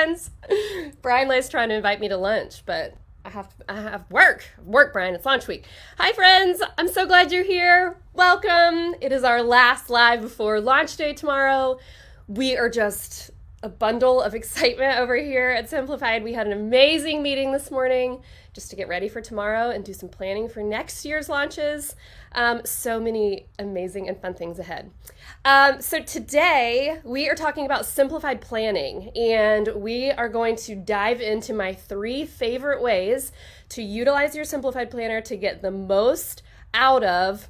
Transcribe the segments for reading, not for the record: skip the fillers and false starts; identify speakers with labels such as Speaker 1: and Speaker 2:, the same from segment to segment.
Speaker 1: friends. Brian Lay's trying to invite me to lunch, but I have work. Work, Brian. It's launch week. Hi, friends. I'm so glad you're here. Welcome. It is our last live before launch day tomorrow. We are just a bundle of excitement over here at Simplified. We had an amazing meeting this morning just to get ready for tomorrow and do some planning for next year's launches. So many amazing and fun things ahead. So today we are talking about simplified planning, and we are going to dive into my 3 favorite ways to utilize your simplified planner to get the most out of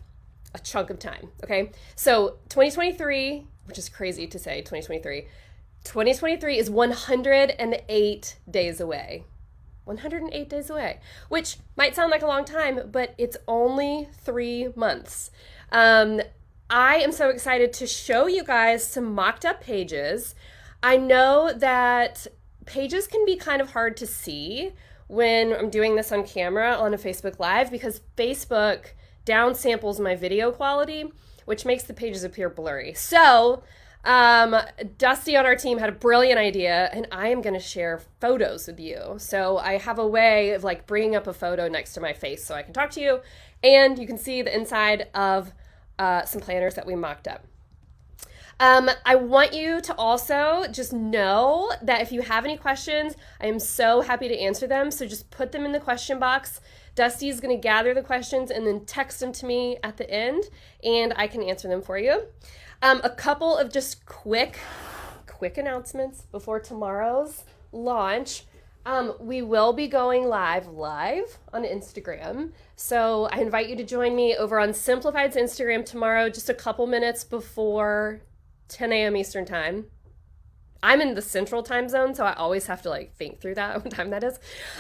Speaker 1: a chunk of time. Okay, so 2023, which is crazy to say 2023 is 108 days away. 108 days away, which might sound like a long time, but it's only 3 months. I am so excited to show you guys some mocked up pages. I know that pages can be kind of hard to see when I'm doing this on camera on a Facebook Live because Facebook downsamples my video quality, which makes the pages appear blurry. So Dusty on our team had a brilliant idea, and I am going to share photos with you. So I have a way of like bringing up a photo next to my face so I can talk to you, and you can see the inside of some planners that we mocked up. I want you to also just know that if you have any questions, I am so happy to answer them. So just put them in the question box. Dusty's going to gather the questions and then text them to me at the end, and I can answer them for you. A couple of just quick announcements before tomorrow's launch. We will be going live on Instagram. So I invite you to join me over on Simplified's Instagram tomorrow, just a couple minutes before 10 a.m. Eastern time. I'm in the central time zone, so I always have to like think through that, what time that is.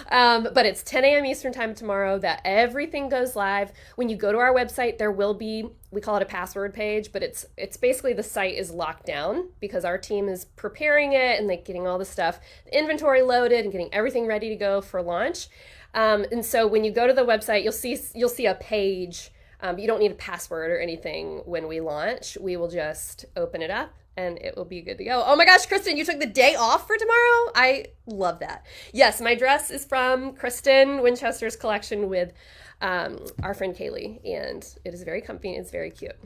Speaker 1: But it's 10 a.m. Eastern time tomorrow that everything goes live. When you go to our website, there will be, we call it a password page, but it's basically the site is locked down because our team is preparing it and like getting all the stuff, the inventory loaded and getting everything ready to go for launch. And so when you go to the website, you'll see a page. You don't need a password or anything when we launch. We will just open it up and it will be good to go. Oh my gosh, Kristen, you took the day off for tomorrow? I love that. Yes, my dress is from Kristen Winchester's collection with our friend Kaylee, and it is very comfy and it's very cute.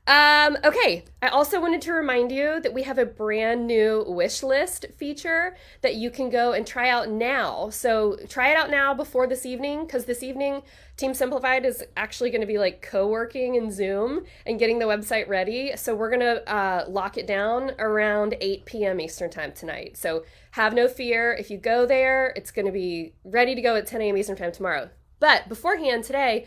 Speaker 1: Okay, I also wanted to remind you that we have a brand new wish list feature that you can go and try out now. So try it out now before this evening, because this evening Team Simplified is actually going to be like co-working in Zoom and getting the website ready. So we're going to lock it down around 8 p.m. Eastern time tonight. So have no fear. If you go there, it's going to be ready to go at 10 a.m. Eastern time tomorrow. But beforehand today,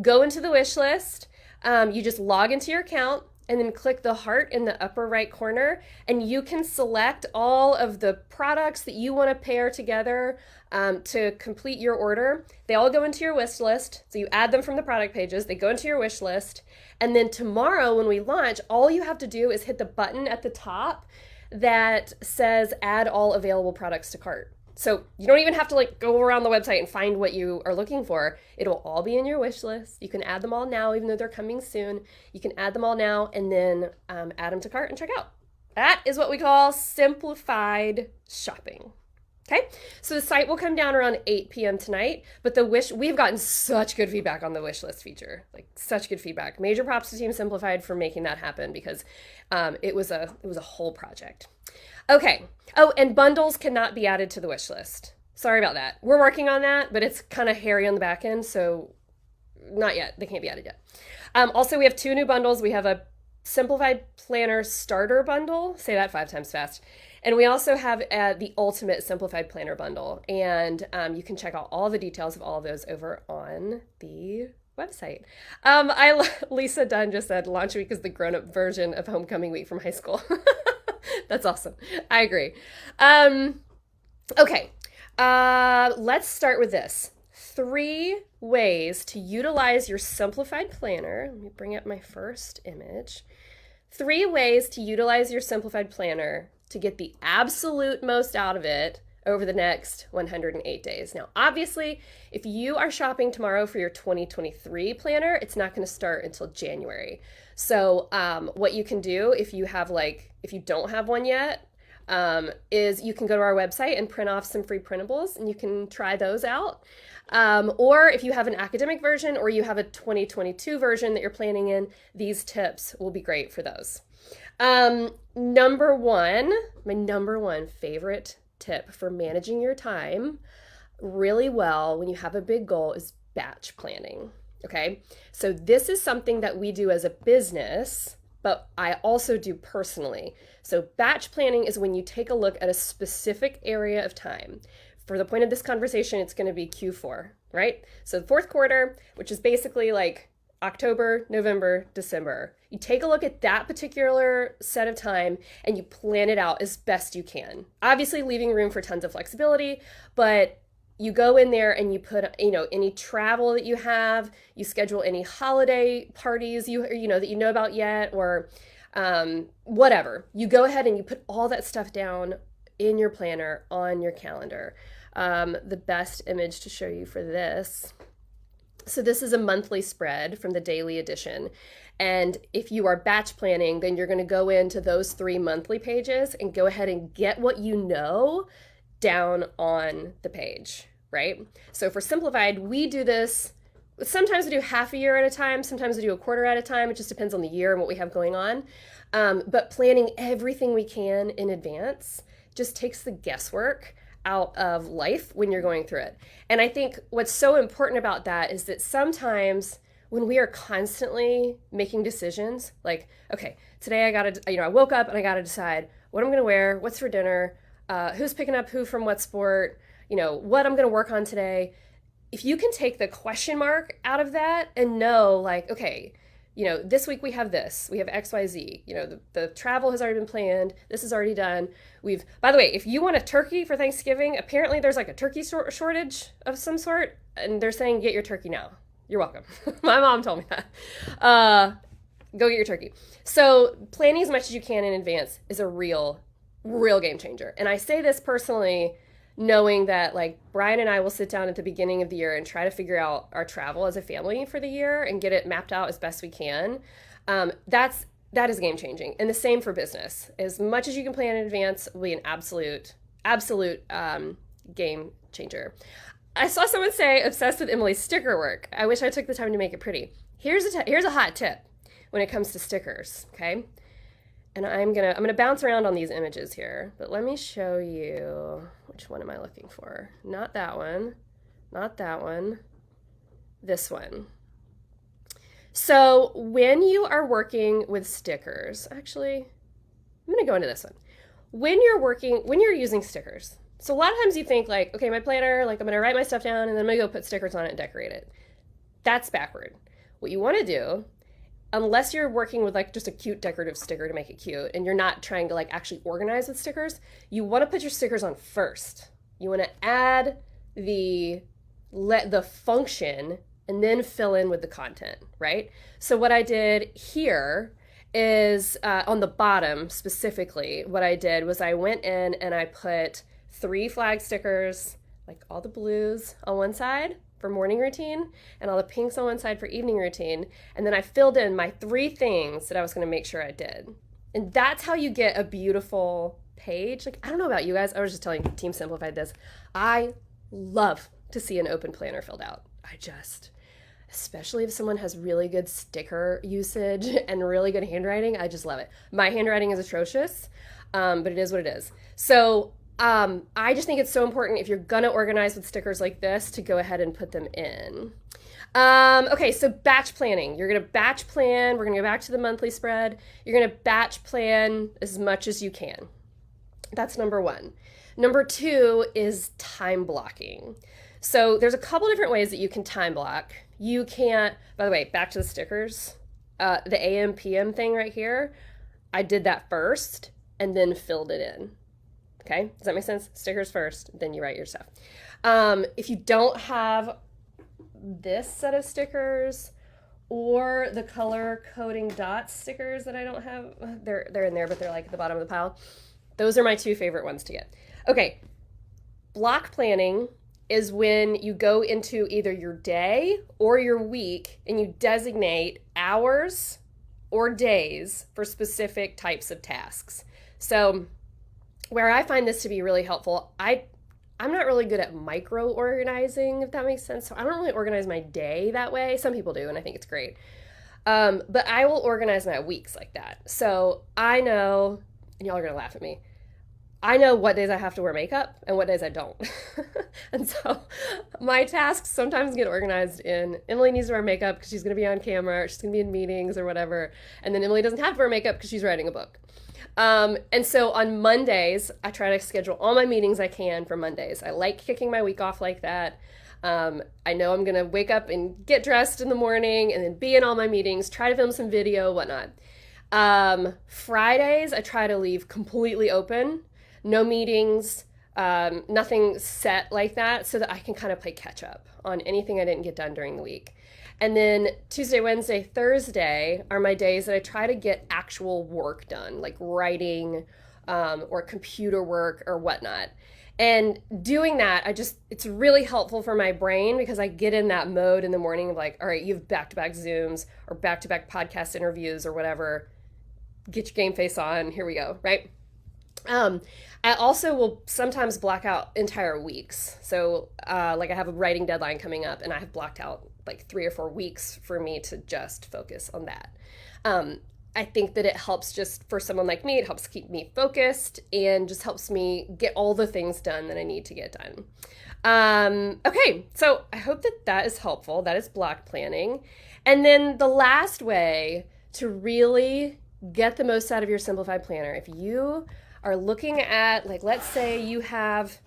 Speaker 1: go into the wish list. You just log into your account and then click the heart in the upper right corner, and you can select all of the products that you want to pair together to complete your order. They all go into your wish list. So you add them from the product pages. They go into your wish list. And then tomorrow when we launch, all you have to do is hit the button at the top that says add all available products to cart. So you don't even have to like go around the website and find what you are looking for. It'll all be in your wish list. You can add them all now, even though they're coming soon. You can add them all now and then add them to cart and check out. That is what we call simplified shopping. Okay, so the site will come down around 8 p.m. tonight, but we've gotten such good feedback on the wish list feature, like such good feedback. Major props to Team Simplified for making that happen because it was a whole project. Okay. Oh, and bundles cannot be added to the wish list. Sorry about that. We're working on that, but it's kind of hairy on the back end, so not yet. They can't be added yet. Also, we have 2 new bundles. We have a Simplified Planner Starter Bundle. Say that 5 times fast. And we also have the Ultimate Simplified Planner Bundle. And you can check out all the details of all of those over on the website. Lisa Dunn just said launch week is the grown-up version of homecoming week from high school. That's awesome. I agree. Okay, let's start with this. 3 ways to utilize your simplified planner. Let me bring up my first image. 3 ways to utilize your simplified planner to get the absolute most out of it over the next 108 days. Now, obviously, if you are shopping tomorrow for your 2023 planner, it's not going to start until January. So what you can do if you don't have one yet, is you can go to our website and print off some free printables, and you can try those out. Or if you have an academic version or you have a 2022 version that you're planning in, these tips will be great for those. My number one favorite tip for managing your time really well when you have a big goal is batch planning. Okay, so this is something that we do as a business, but I also do personally. So batch planning is when you take a look at a specific area of time. For the point of this conversation, it's going to be Q4, right? So the fourth quarter, which is basically like October, November, December. You take a look at that particular set of time and you plan it out as best you can. Obviously leaving room for tons of flexibility, but you go in there and you put, any travel that you have, you schedule any holiday parties that you know about yet, or whatever. You go ahead and you put all that stuff down in your planner on your calendar. The best image to show you for this. So this is a monthly spread from the daily edition. And if you are batch planning, then you're going to go into those 3 monthly pages and go ahead and get what you know down on the page, right? So for Simplified, we do this, sometimes we do half a year at a time, sometimes we do a quarter at a time. It just depends on the year and what we have going on. But planning everything we can in advance just takes the guesswork out of life when you're going through it. And I think what's so important about that is that sometimes when we are constantly making decisions, like, okay, today I woke up and I gotta decide what I'm gonna wear, what's for dinner, who's picking up who from what sport, what I'm gonna work on today. If you can take the question mark out of that and know, like, okay, this week we have this, we have XYZ, the travel has already been planned, this is already done. By the way, if you want a turkey for Thanksgiving, apparently there's like a turkey shortage of some sort, and they're saying get your turkey now. You're welcome. My mom told me that. Go get your turkey. So planning as much as you can in advance is a real game changer. And I say this personally, knowing that like Brian and I will sit down at the beginning of the year and try to figure out our travel as a family for the year and get it mapped out as best we can. That is game changing. And the same for business. As much as you can plan in advance will be an absolute game changer. I saw someone say obsessed with Emily's sticker work. I wish I took the time to make it pretty. Here's a hot tip when it comes to stickers, okay? And I'm gonna bounce around on these images here, but let me show you, which one am I looking for? Not that one, this one. So when you are working with stickers, actually, I'm gonna go into this one. When you're using stickers, so a lot of times you think like, okay, my planner, like I'm gonna write my stuff down and then I'm gonna go put stickers on it and decorate it. That's backward. What you wanna do, unless you're working with like just a cute decorative sticker to make it cute and you're not trying to like actually organize with stickers, you want to put your stickers on first. You want to add the function and then fill in with the content, right? So what I did here is on the bottom specifically, what I did was I went in and I put 3 flag stickers, like all the blues on one side for morning routine and all the pinks on one side for evening routine. And then I filled in my 3 things that I was going to make sure I did. And that's how you get a beautiful page. Like, I don't know about you guys. I was just telling Team Simplified this. I love to see an open planner filled out. Especially if someone has really good sticker usage and really good handwriting. I just love it. My handwriting is atrocious, but it is what it is. So I just think it's so important if you're gonna organize with stickers like this to go ahead and put them in. Okay, so batch planning. You're gonna batch plan. We're gonna go back to the monthly spread. You're gonna batch plan as much as you can. That's number 1. Number 2 is time blocking. So there's a couple different ways that you can time block. You can't, by the way, back to the stickers, the AM, PM thing right here, I did that first and then filled it in. Okay, does that make sense? Stickers first, then you write your stuff. If you don't have this set of stickers or the color coding dots stickers that I don't have, they're in there, but they're like at the bottom of the pile. Those are my 2 favorite ones to get. Okay, block planning is when you go into either your day or your week and you designate hours or days for specific types of tasks. So where I find this to be really helpful, I'm not really good at micro organizing, if that makes sense. So I don't really organize my day that way. Some people do, and I think it's great. But I will organize my weeks like that. So I know, and y'all are gonna laugh at me, I know what days I have to wear makeup and what days I don't. And so my tasks sometimes get organized in Emily needs to wear makeup because she's going to be on camera, or she's going to be in meetings or whatever. And then Emily doesn't have to wear makeup because she's writing a book. And so on Mondays, I try to schedule all my meetings I can for Mondays. I like kicking my week off like that. I know I'm going to wake up and get dressed in the morning and then be in all my meetings, try to film some video, whatnot. Fridays, I try to leave completely open. No meetings, nothing set like that, so that I can kind of play catch up on anything I didn't get done during the week. And then Tuesday, Wednesday, Thursday are my days that I try to get actual work done, like writing or computer work or whatnot. And doing that, it's really helpful for my brain because I get in that mode in the morning of like, all right, you have back-to-back Zooms or back-to-back podcast interviews or whatever. Get your game face on. Here we go, right? I also will sometimes block out entire weeks. So, like I have a writing deadline coming up and I have blocked out like 3 or 4 weeks for me to just focus on that. I think that it helps just for someone like me, it helps keep me focused and just helps me get all the things done that I need to get done. Okay, so I hope that is helpful. That is block planning. And then the last way to really get the most out of your Simplified Planner, if you are looking at, like, let's say you have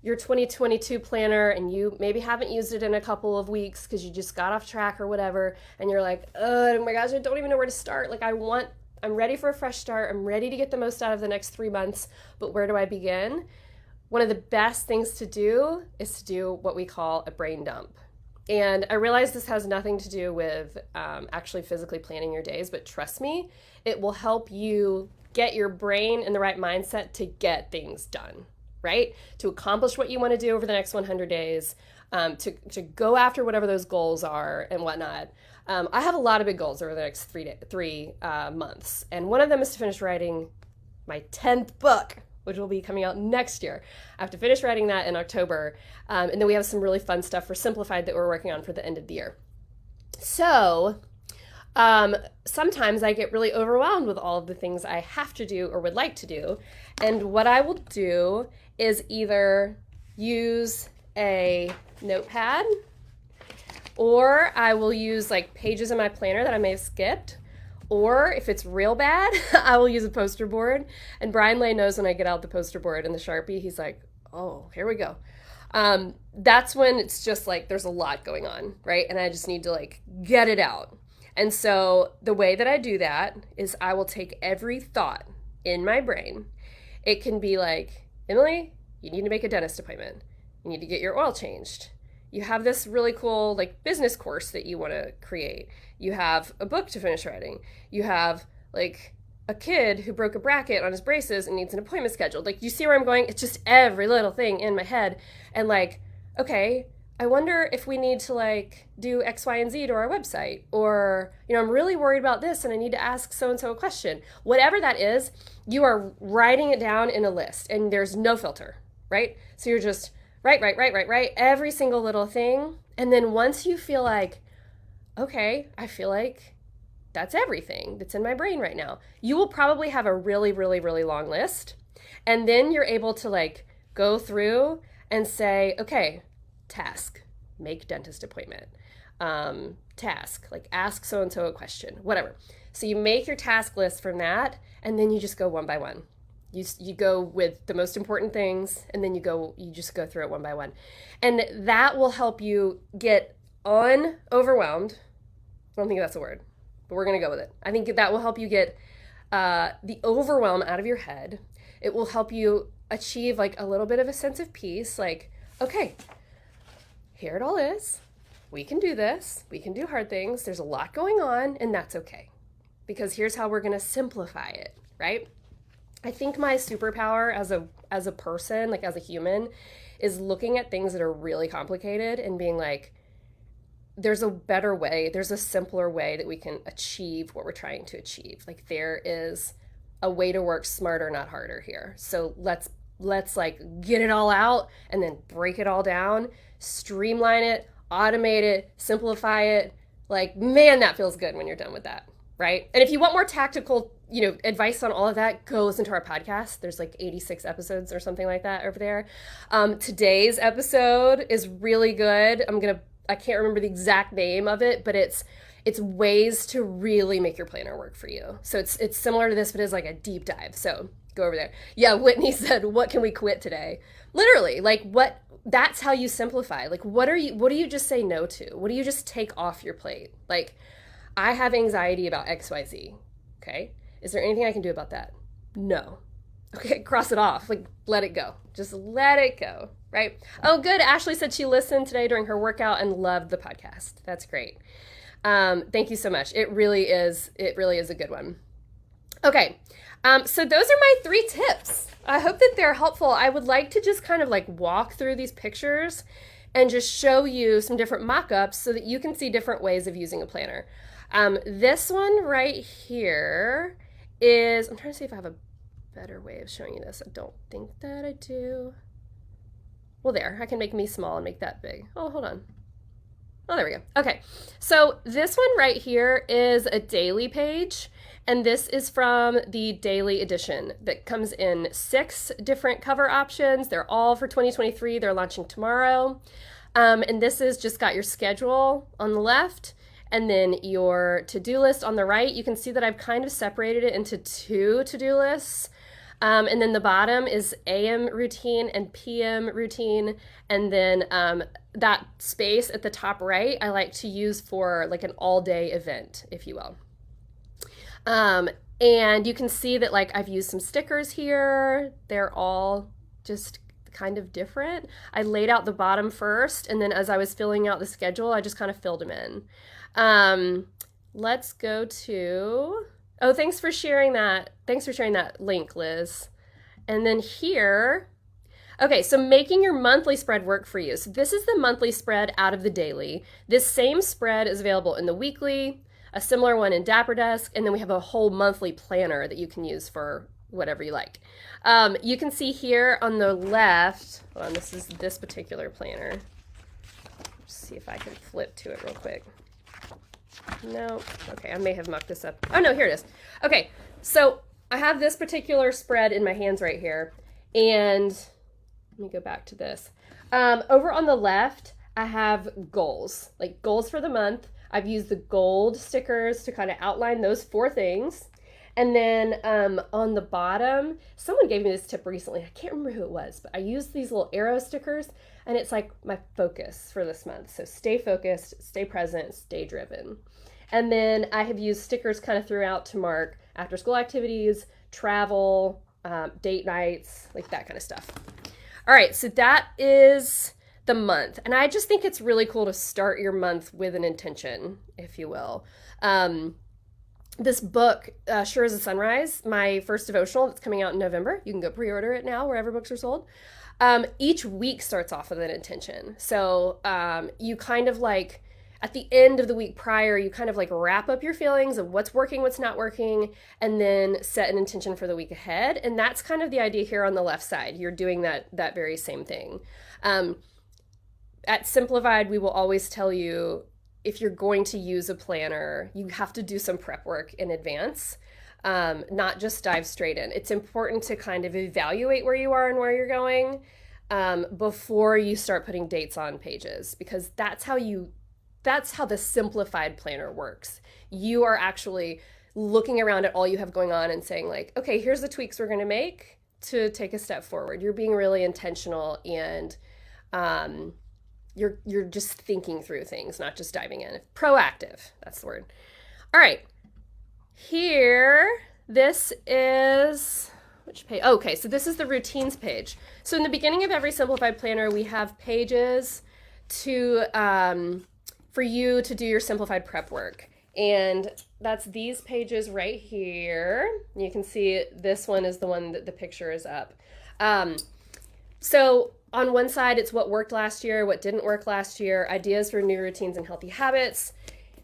Speaker 1: your 2022 planner and you maybe haven't used it in a couple of weeks because you just got off track or whatever, and you're like, oh my gosh, I don't even know where to start. Like, I'm ready for a fresh start. I'm ready to get the most out of the next 3 months, but where do I begin? One of the best things to do is to do what we call a brain dump. And I realize this has nothing to do with actually physically planning your days, but trust me, it will help you get your brain in the right mindset to get things done, right? To accomplish what you want to do over the next 100 days, to go after whatever those goals are and whatnot. I have a lot of big goals over the next three months. And one of them is to finish writing my 10th book, which will be coming out next year. I have to finish writing that in October. And then we have some really fun stuff for Simplified that we're working on for the end of the year. So sometimes I get really overwhelmed with all of the things I have to do or would like to do. And what I will do is either use a notepad, or I will use like pages in my planner that I may have skipped, or if it's real bad, I will use a poster board. And Brian Lay knows when I get out the poster board and the Sharpie, he's like, oh, here we go. That's when it's just like there's a lot going on, right? And I just need to like get it out. And so the way that I do that is I will take every thought in my brain. It can be like, Emily, you need to make a dentist appointment. You need to get your oil changed. You have this really cool like business course that you want to create. You have a book to finish writing. You have like a kid who broke a bracket on his braces and needs an appointment scheduled. Like, you see where I'm going? It's just every little thing in my head. And like, okay, I wonder if we need to like do X, Y, and Z to our website, or, I'm really worried about this and I need to ask so-and-so a question. Whatever that is, you are writing it down in a list and there's no filter, right? So you're just write, every single little thing. And then once you feel like, okay, I feel like that's everything that's in my brain right now, you will probably have a really, really, really long list. And then you're able to like go through and say, okay, task, make dentist appointment. Task, like ask so-and-so a question, whatever. So you make your task list from that, and then you just go one by one. You go with the most important things, and then you just go through it one by one. And that will help you get overwhelmed. I don't think that's a word, but we're going to go with it. I think that will help you get the overwhelm out of your head. It will help you achieve like a little bit of a sense of peace. Like, okay, here it all is. We can do this. We can do hard things. There's a lot going on, and that's okay. Because here's how we're going to simplify it, right? I think my superpower as a person, like as a human, is looking at things that are really complicated and being like, there's a better way, there's a simpler way that we can achieve what we're trying to achieve. Like, there is a way to work smarter, not harder here. So let's like get it all out and then break it all down, streamline it, automate it, simplify it. Like, man, that feels good when you're done with that, right? And if you want more tactical, advice on all of that, go listen to our podcast. There's like 86 episodes or something like that over there. Today's episode is really good. I can't remember the exact name of it, but it's ways to really make your planner work for you. So it's similar to this, but it's like a deep dive. So go over there. Yeah, Whitney said, what can we quit today? Literally, like that's how you simplify. Like what do you just say no to? What do you just take off your plate? Like, I have anxiety about XYZ. Okay. Is there anything I can do about that? No. Okay, cross it off. Like, let it go. Just let it go, right? Oh, good. Ashley said she listened today during her workout and loved the podcast. That's great. Thank you so much. It really is a good one. Okay. So those are my 3 tips. I hope that they're helpful. I would like to just kind of like walk through these pictures and just show you some different mock-ups so that you can see different ways of using a planner. This one right here is, I'm trying to see if I have a better way of showing you this. I don't think that I do. Well, there, I can make me small and make that big. Oh, hold on. Oh, there we go. Okay, so this one right here is a daily page, and this is from the daily edition that comes in 6 different cover options. They're all for 2023. They're launching tomorrow. And this is just got your schedule on the left and then your to-do list on the right. You can see that I've kind of separated it into 2 to-do lists. And then the bottom is AM routine and PM routine. And then that space at the top right, I like to use for like an all-day event, if you will. And you can see that like I've used some stickers here. They're all just kind of different. I laid out the bottom first, and then as I was filling out the schedule, I just kind of filled them in. Let's go to... Oh, thanks for sharing that. Thanks for sharing that link, Liz. And then here, okay, so making your monthly spread work for you. So this is the monthly spread out of the daily. This same spread is available in the weekly, a similar one in Dapper Desk, and then we have a whole monthly planner that you can use for whatever you like. You can see here on the left, hold on, this is this particular planner. Let's see if I can flip to it real quick. No, okay, I may have mucked this up. Oh no, here it is. Okay, so I have this particular spread in my hands right here, and let me go back to this. Over on the left, I have goals, like goals for the month. I've used the gold stickers to kind of outline those 4 things. And then on the bottom, someone gave me this tip recently. I can't remember who it was, but I used these little arrow stickers, and it's like my focus for this month. So stay focused, stay present, stay driven. And then I have used stickers kind of throughout to mark after school activities, travel, date nights, like that kind of stuff. All right, so that is the month. And I just think it's really cool to start your month with an intention, if you will. This book, Sure as a Sunrise, my first devotional that's coming out in November. You can go pre-order it now wherever books are sold. Each week starts off with an intention. So you kind of like, at the end of the week prior, you kind of like wrap up your feelings of what's working, what's not working, and then set an intention for the week ahead. And that's kind of the idea here on the left side. You're doing that very same thing. At Simplified, we will always tell you, if you're going to use a planner, you have to do some prep work in advance, not just dive straight in. It's important to kind of evaluate where you are and where you're going before you start putting dates on pages, because that's how the simplified planner works. You are actually looking around at all you have going on and saying like, okay, here's the tweaks we're going to make to take a step forward. You're being really intentional, and you're just thinking through things, not just diving in. Proactive, that's the word. All right, here, this is, which page? Okay, so this is the routines page. So in the beginning of every Simplified Planner, we have pages to for you to do your simplified prep work. And that's these pages right here. You can see this one is the one that the picture is up. So on one side, it's what worked last year, what didn't work last year, ideas for new routines and healthy habits.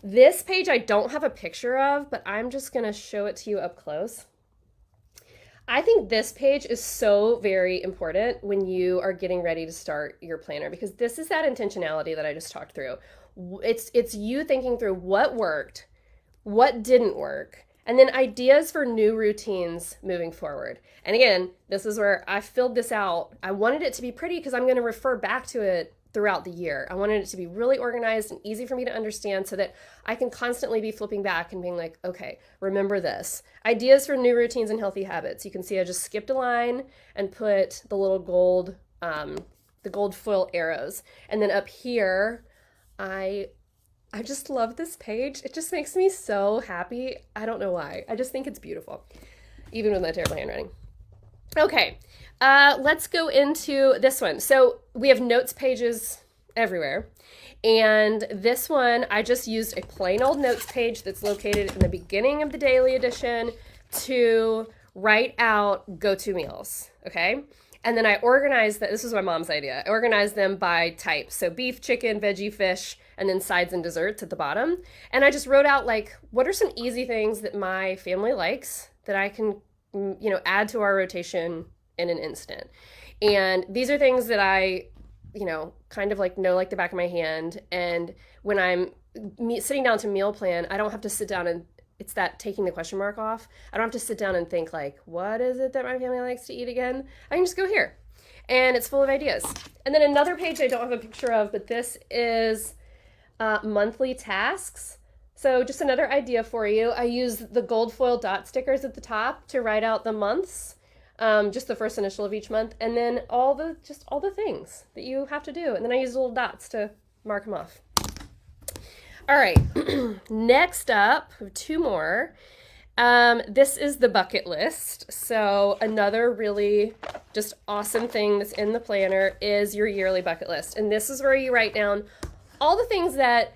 Speaker 1: This page I don't have a picture of, but I'm just going to show it to you up close. I think this page is so very important when you are getting ready to start your planner, because this is that intentionality that I just talked through. It's you thinking through what worked, what didn't work, and then ideas for new routines moving forward. And again, this is where I filled this out. I wanted it to be pretty because I'm going to refer back to it throughout the year. I wanted it to be really organized and easy for me to understand so that I can constantly be flipping back and being like, okay, remember this. Ideas for new routines and healthy habits. You can see I just skipped a line and put the little the gold foil arrows. And then up here, I just love this page. It just makes me so happy. I don't know why. I just think it's beautiful, even with my terrible handwriting. Okay, let's go into this one. So we have notes pages everywhere. And this one, I just used a plain old notes page that's located in the beginning of the daily edition to write out go-to meals, okay? And then I organized that. This was my mom's idea. I organized them by type. So beef, chicken, veggie, fish, and then sides and desserts at the bottom. And I just wrote out like, what are some easy things that my family likes that I can, add to our rotation in an instant. And these are things that I, kind of like know like the back of my hand. And when I'm sitting down to meal plan, I don't have to sit down and it's that taking the question mark off. I don't have to sit down and think like, what is it that my family likes to eat again? I can just go here. And it's full of ideas. And then another page I don't have a picture of, but this is monthly tasks. So just another idea for you. I use the gold foil dot stickers at the top to write out the months, just the first initial of each month, and then all the things that you have to do. And then I use little dots to mark them off. All right, next up, two more. This is the bucket list. So another really just awesome thing that's in the planner is your yearly bucket list. And this is where you write down all the things that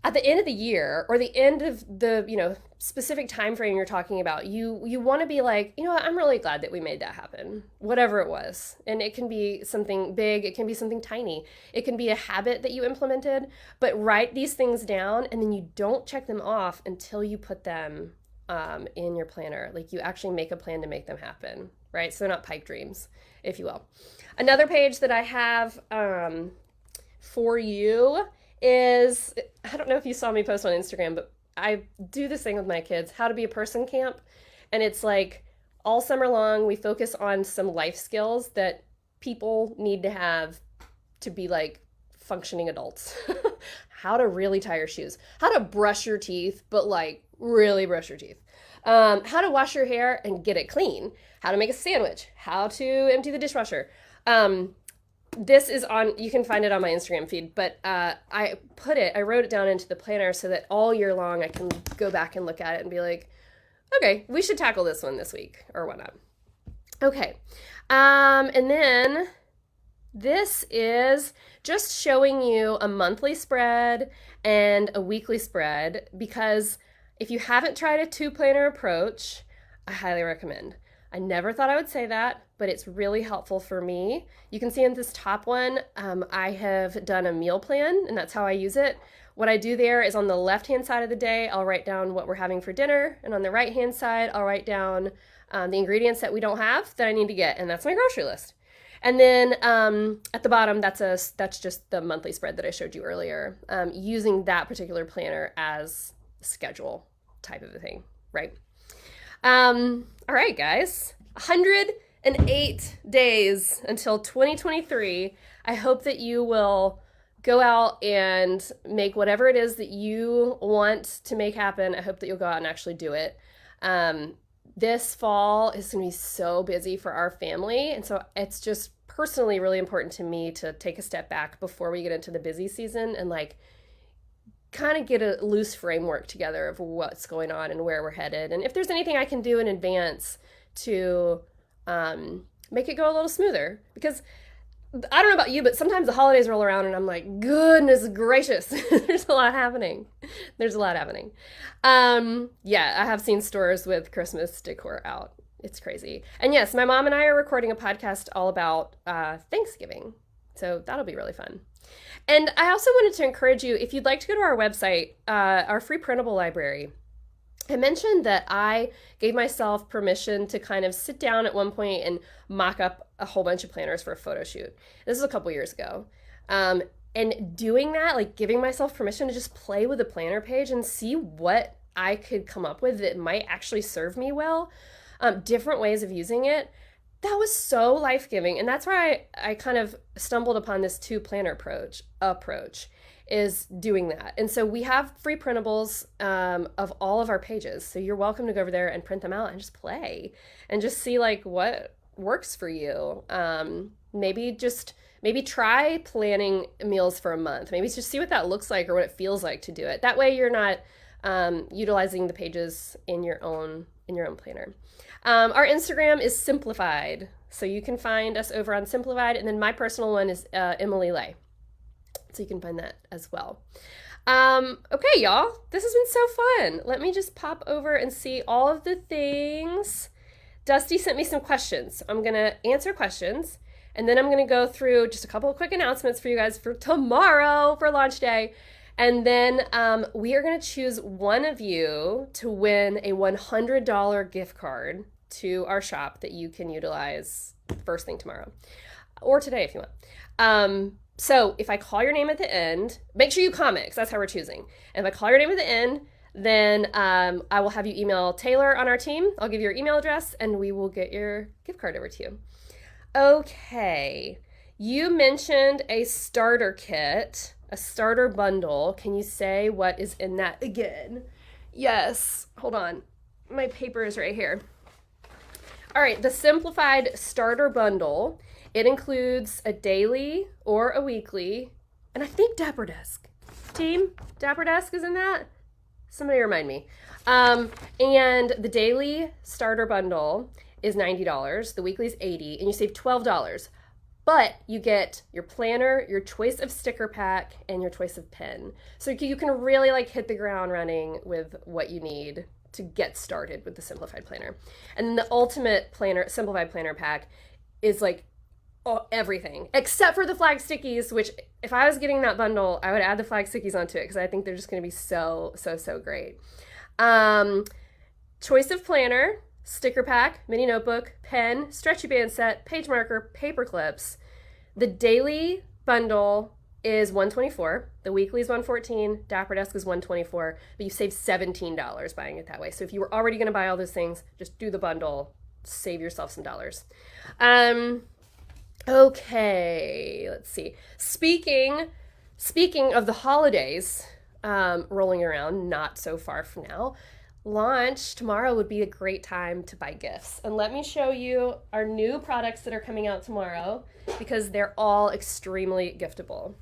Speaker 1: at the end of the year or the end of the, specific time frame you're talking about, you want to be like, I'm really glad that we made that happen, whatever it was. And it can be something big, it can be something tiny, it can be a habit that you implemented, but write these things down and then you don't check them off until you put them in your planner. Like you actually make a plan to make them happen, right? So they're not pipe dreams, if you will. Another page that I have for you is, I don't know if you saw me post on Instagram, but I do this thing with my kids, how to be a person camp. And it's like all summer long, we focus on some life skills that people need to have to be like functioning adults. How to really tie your shoes, how to brush your teeth, but like really brush your teeth. How to wash your hair and get it clean, how to make a sandwich, how to empty the dishwasher. This is on, you can find it on my Instagram feed, but I wrote it down into the planner so that all year long I can go back and look at it and be like, okay, we should tackle this one this week or whatnot. Okay. And then this is just showing you a monthly spread and a weekly spread, because if you haven't tried a two-planner approach, I highly recommend. I never thought I would say that, but it's really helpful for me. You can see in this top one, I have done a meal plan, and that's how I use it. What I do there is on the left-hand side of the day, I'll write down what we're having for dinner, and on the right-hand side, I'll write down the ingredients that we don't have that I need to get, and that's my grocery list. And then at the bottom, that's just the monthly spread that I showed you earlier, using that particular planner as a schedule type of a thing, right? All right, guys, 108 days until 2023. I hope that you will go out and make whatever it is that you want to make happen. I hope that you'll go out and actually do it. This fall is going to be so busy for our family. And so it's just personally really important to me to take a step back before we get into the busy season and like kind of get a loose framework together of what's going on and where we're headed. And if there's anything I can do in advance to make it go a little smoother, because I don't know about you, but sometimes the holidays roll around and I'm like, goodness gracious, there's a lot happening. Yeah, I have seen stores with Christmas decor out. It's crazy. And yes, my mom and I are recording a podcast all about Thanksgiving. So that'll be really fun. And I also wanted to encourage you, if you'd like to go to our website, our free printable library I mentioned that I gave myself permission to kind of sit down at one point and mock up a whole bunch of planners for a photo shoot. This is a couple years ago. And doing that, like giving myself permission to just play with the planner page and see what I could come up with that might actually serve me well, different ways of using it, that was so life-giving. And that's why I kind of stumbled upon this two-planner approach is doing that. And so we have free printables of all of our pages. So you're welcome to go over there and print them out and just play and just see like what works for you. Maybe try planning meals for a month. Maybe just see what that looks like or what it feels like to do it. That way you're not utilizing the pages in your own planner. Our Instagram is Simplified. So you can find us over on Simplified. And then my personal one is Emily Lay. So you can find that as well. Okay, y'all, this has been so fun. Let me just pop over and see all of the things. Dusty sent me some questions. I'm going to answer questions, and then I'm going to go through just a couple of quick announcements for you guys for tomorrow for launch day. And then we are going to choose one of you to win a $100 gift card to our shop that you can utilize first thing tomorrow or today if you want. So if I call your name at the end, make sure you comment because that's how we're choosing. And if I call your name at the end, then I will have you email Taylor on our team. I'll give you your email address and we will get your gift card over to you. Okay, you mentioned a starter kit, a starter bundle. Can you say what is in that again? Yes, hold on. My paper is right here. All right, the Simplified Starter Bundle. It includes a daily or a weekly, and I think Dapper Desk. Team, Dapper Desk is in that? Somebody remind me. And the daily starter bundle is $90. The weekly is $80, and you save $12. But you get your planner, your choice of sticker pack, and your choice of pen. So you can really like hit the ground running with what you need to get started with the Simplified Planner. And then the ultimate planner, Simplified Planner pack is like everything except for the flag stickies, which if I was getting that bundle, I would add the flag stickies onto it because I think they're just going to be so great. Choice of planner, sticker pack, mini notebook, pen, stretchy band set, page marker, paper clips. The daily bundle is $124. The weekly is $114. Dapper Desk is $124, but you save $17 buying it that way. So if you were already going to buy all those things, just do the bundle, save yourself some dollars. Okay, let's see. Speaking of the holidays rolling around, not so far from now, launch tomorrow would be a great time to buy gifts. And let me show you our new products that are coming out tomorrow because they're all extremely giftable.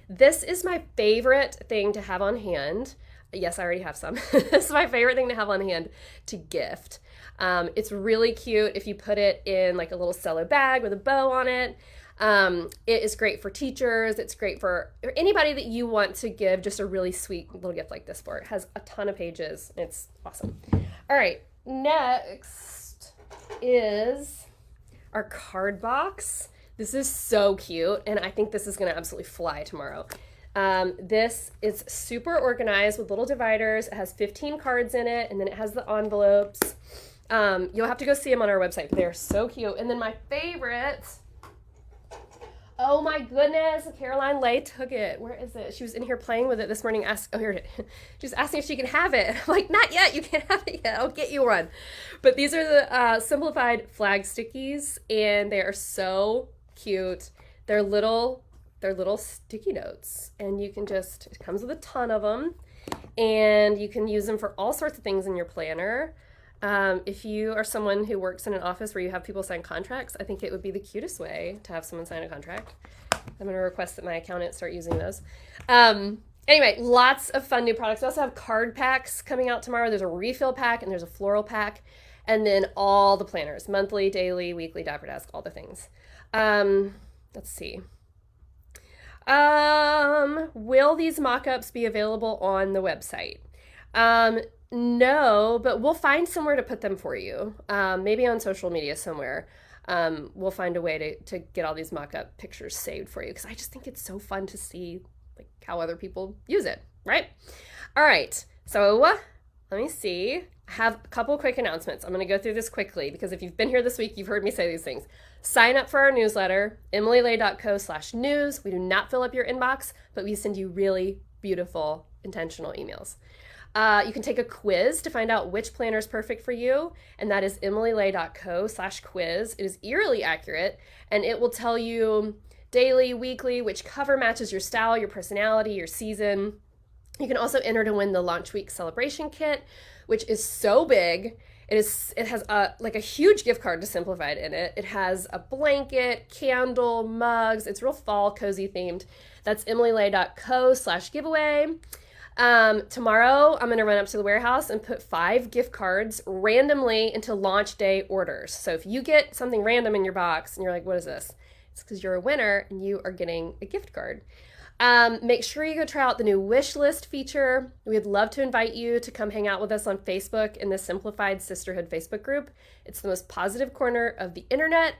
Speaker 1: This is my favorite thing to have on hand. Yes, I already have some. This is my favorite thing to have on hand to gift. It's really cute if you put it in like a little cello bag with a bow on it. It is great for teachers. It's great for anybody that you want to give just a really sweet little gift like this for. It has a ton of pages. It's awesome. All right, next is our card box. This is so cute, and I think this is going to absolutely fly tomorrow. This is super organized with little dividers. It has 15 cards in it, and then it has the envelopes. You'll have to go see them on our website, but they're so cute. And then my favorite, oh my goodness, Caroline Lay took it. Where is it? She was in here playing with it this morning. Here it is. She was asking if she can have it. I'm like, not yet, you can't have it yet. I'll get you one. But these are the Simplified flag stickies, and they are so cute. They're little sticky notes, and you can it comes with a ton of them, and you can use them for all sorts of things in your planner. If you are someone who works in an office where you have people sign contracts, I think it would be the cutest way to have someone sign a contract. I'm going to request that my accountant start using those. Anyway, lots of fun new products. We also have card packs coming out tomorrow. There's a refill pack and there's a floral pack, and then all the planners, monthly, daily, weekly, Dapper Desk, all the things. Let's see. Will these mock-ups be available on the website? No, but we'll find somewhere to put them for you. Maybe on social media somewhere. We'll find a way to get all these mock-up pictures saved for you because I just think it's so fun to see like how other people use it, right? All right, so Let me see. I have a couple quick announcements. I'm going to go through this quickly because if you've been here this week, you've heard me say these things. Sign up for our newsletter, emilylay.co/news. We do not fill up your inbox, but we send you really beautiful, intentional emails. You can take a quiz to find out which planner is perfect for you, and that is emilylay.co/quiz. It is eerily accurate, and it will tell you daily, weekly, which cover matches your style, your personality, your season. You can also enter to win the launch week celebration kit, which is so big. It has a huge gift card to Simplified in it. It has a blanket, candle, mugs. It's real fall cozy themed. That's emilylay.co/giveaway. Tomorrow, I'm going to run up to the warehouse and put 5 gift cards randomly into launch day orders. So if you get something random in your box and you're like, what is this? It's because you're a winner and you are getting a gift card. Make sure you go try out the new wish list feature. We'd love to invite you to come hang out with us on Facebook in the Simplified Sisterhood Facebook group. It's the most positive corner of the internet.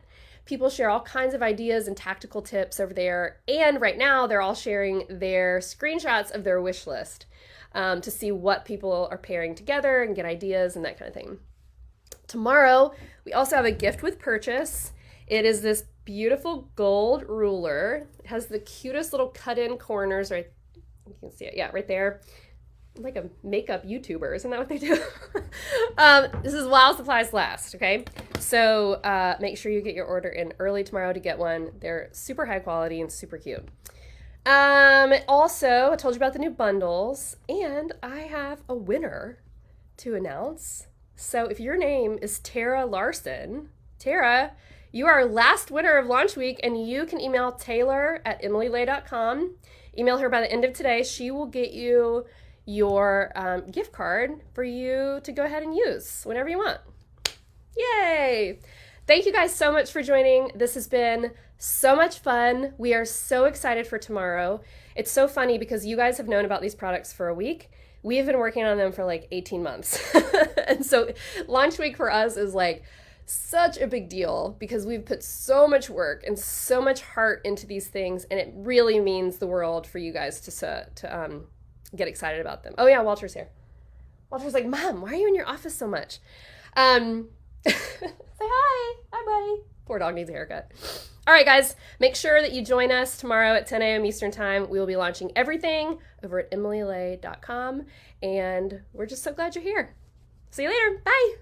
Speaker 1: People share all kinds of ideas and tactical tips over there. And right now, they're all sharing their screenshots of their wish list to see what people are pairing together and get ideas and that kind of thing. Tomorrow, we also have a gift with purchase. It is this beautiful gold ruler. It has the cutest little cut-in corners, right? You can see it, yeah, right there. Like a makeup YouTuber, isn't that what they do? This is while supplies last, okay? So make sure you get your order in early tomorrow to get one. They're super high quality and super cute. Also, I told you about the new bundles, and I have a winner to announce. So if your name is Tara Larson, Tara, you are our last winner of launch week, and you can email taylor@emilylay.com. Email her by the end of today. She will get you your gift card for you to go ahead and use whenever you want. Yay! Thank you guys so much for joining. This has been so much fun. We are so excited for tomorrow. It's so funny because you guys have known about these products for a week. We have been working on them for like 18 months. And so launch week for us is like such a big deal because we've put so much work and so much heart into these things, and it really means the world for you guys to get excited about them. Oh yeah, Walter's here. Walter's like, Mom, why are you in your office so much? Say hi. Hi, buddy. Poor dog needs a haircut. All right, guys, make sure that you join us tomorrow at 10 a.m. Eastern Time. We will be launching everything over at emilylay.com, and we're just so glad you're here. See you later. Bye.